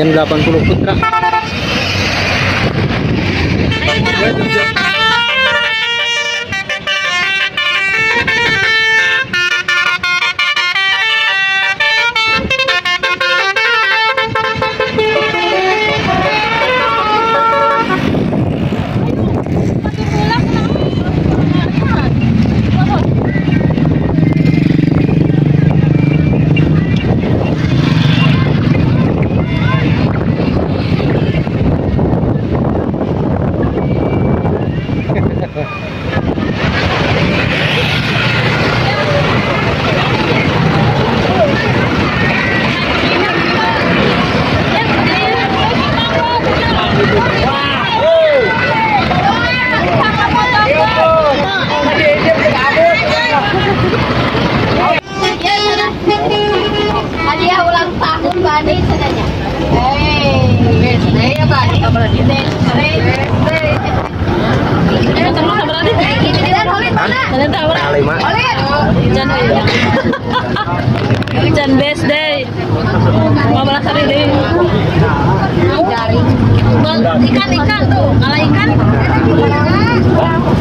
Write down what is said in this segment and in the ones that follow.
Lumayan 80 putra. Hadiah ulang tahun Bani sebenarnya. Birthday ya Bani. Birthday. Ini terus sama berarti. Ini dan Holid mana? Nanti tahu lah. Holid. Jan birthday. 15 hari ini. Ikan tuh. Kalau ikan.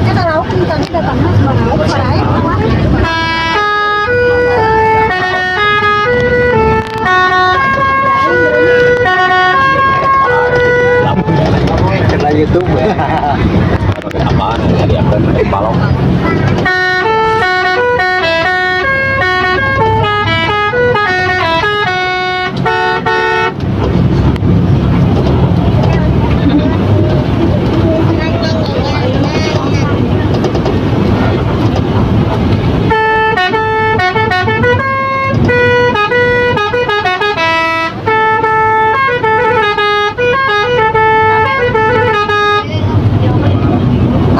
Kita tahu kita datang mana? Kena YouTube. Apaan ya dia akan balong.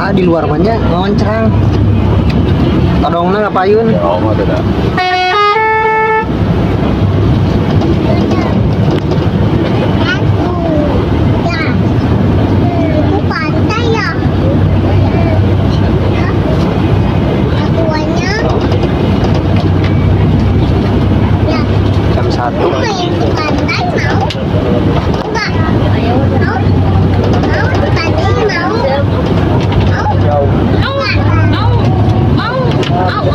Di luar manja ngoncrang todongna ngapayun oh mah tidak pantai ya akuanya ya jam 1 pantai mau enggak mau pantai mau Au, au, au, au, au.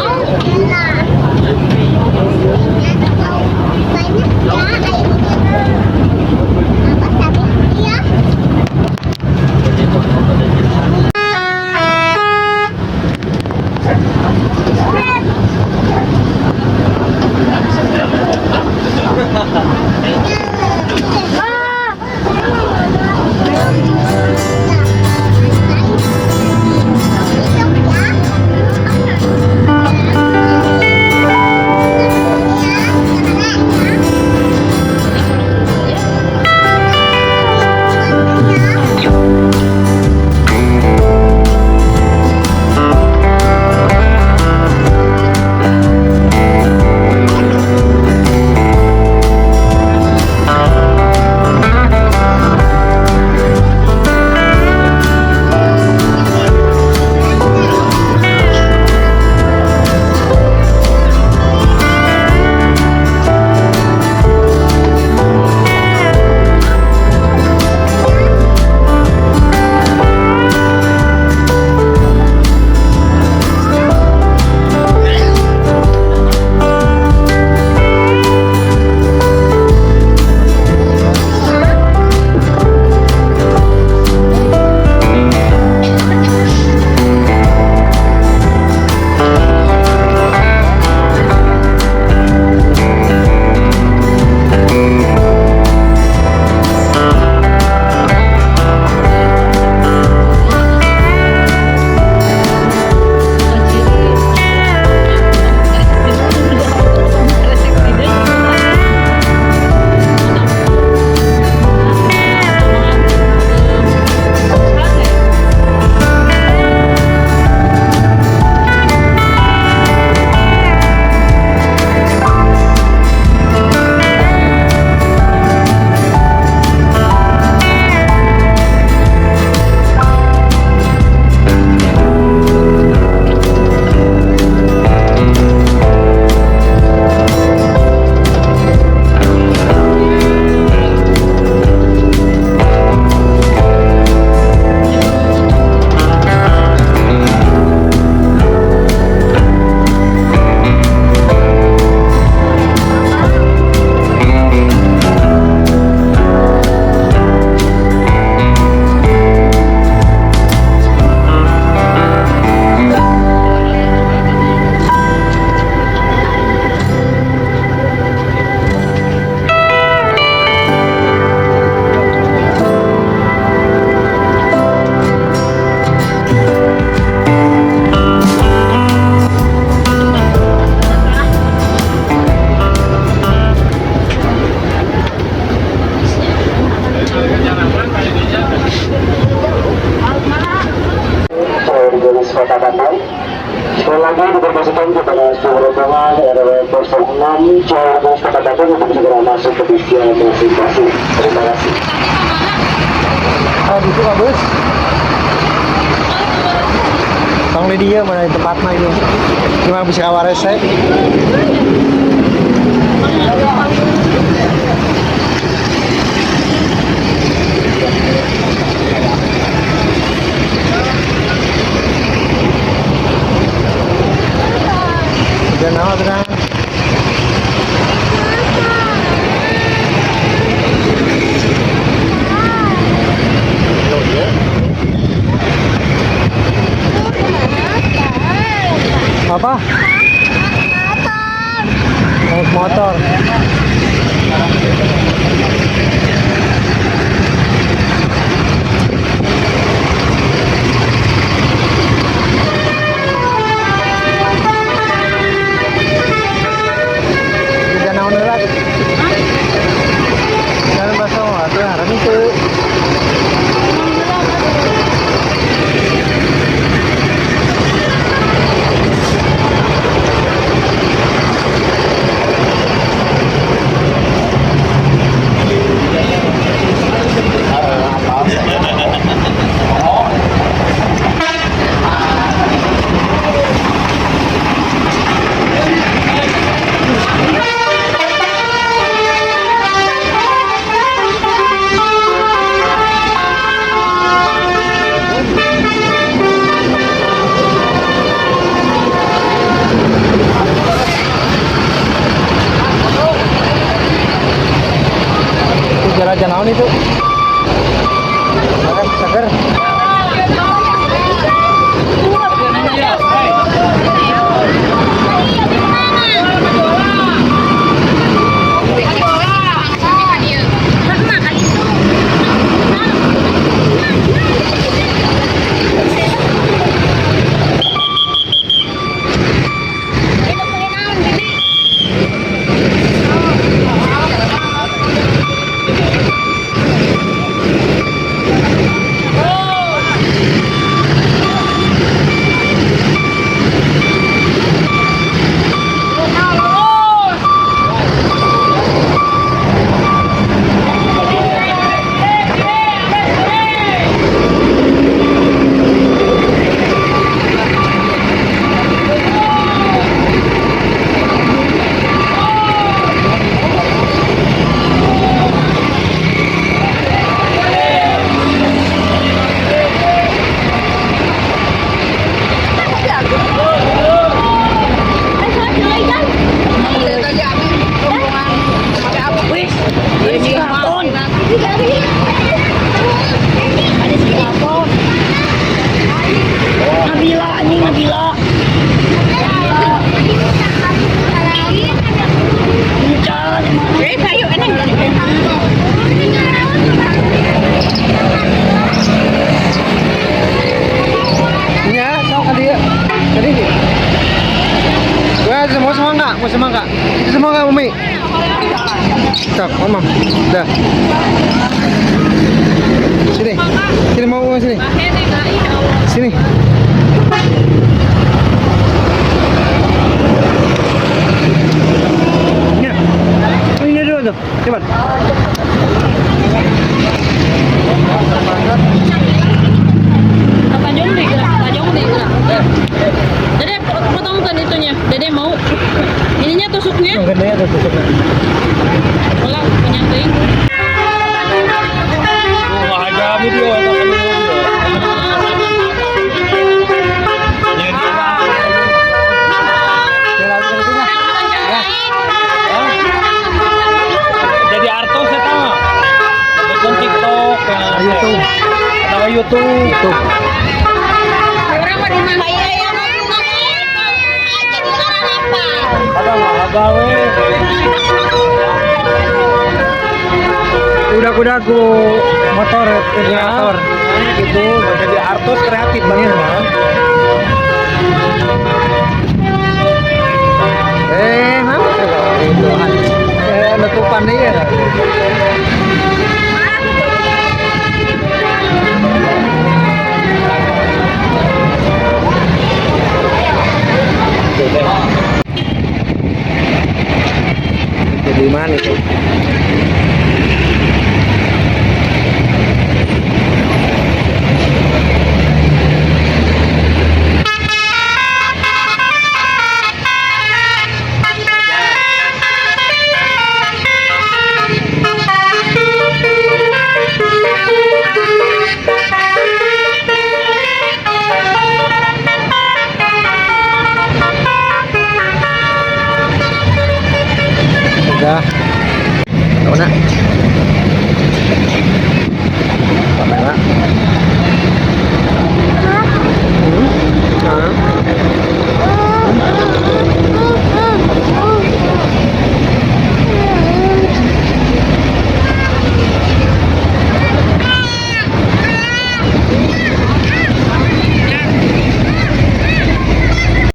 lagi dipermasukkan kepada sebuah rombongan RW 06 Cawang Kota untuk segera masuk ke bisnya masing-masing. Terima kasih. Oh, gitu Pak Bos. Tong di dia mana tempatnya itu. Cuma bisa kawares saya. Udah nama terang. Apa? Naik motor. Jangan naon heula. Jangan bahasa atuh hareup itu. Jalan naon itu? Seger. Mau semangka? Itu semangka Umi. Cak, Mama. Dah. Sini. Sini mau sini. Sini. Ya. Ini dulu tuh. Cepat. Tajong di gerak. Dede potongkan itunya. Dede mau ininya tusuknya. Gede ya tusuknya. Ulang penyamping. Ada video atau jadi artos ya tahu bikin TikTok YouTube atau YouTube Orang mau di mana ya yang jadi orang apa? ada nggak gawe udah ku motor kreator gitu jadi artos kreatif banget kan itu letupan dia. na.